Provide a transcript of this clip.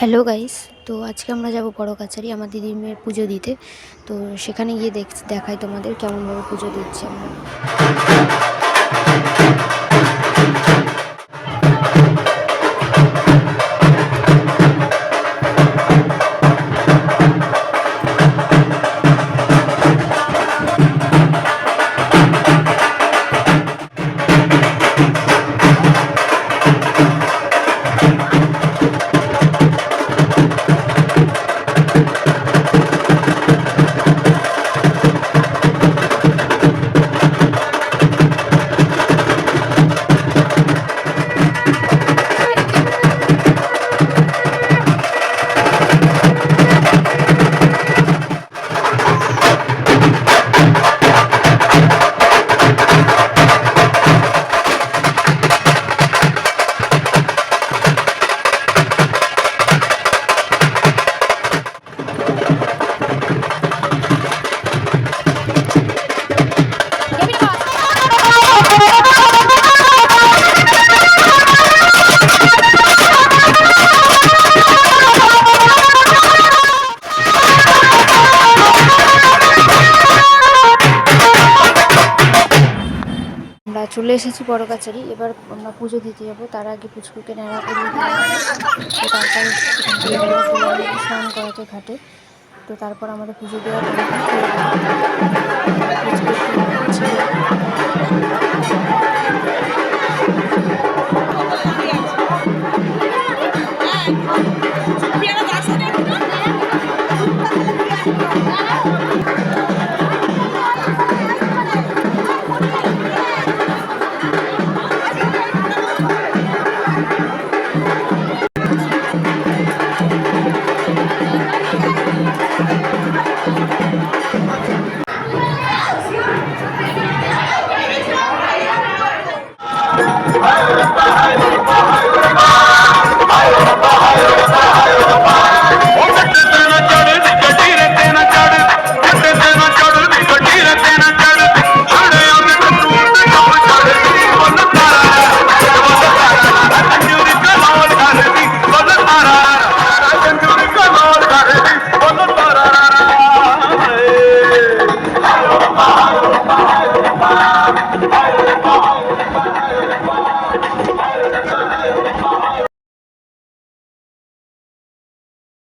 Hello guys, তো আজকে আমরা যাব বড় কাছারি আমার দিদির মেয়ের পুজো দিতে। তো সেখানে গিয়ে দেখাই তোমাদের কেমনভাবে পুজো দিচ্ছি আমরা। আমরা চলে এসেছি বড় কাছারি। এবার আমরা পুজো দিতে যাবো। তার আগে পুচকুকে নেড়া করিয়ে দেওয়া হবে। তো তারপরে স্নান করাতে ঘাটে। তো তারপর আমাদের পুজো দেওয়া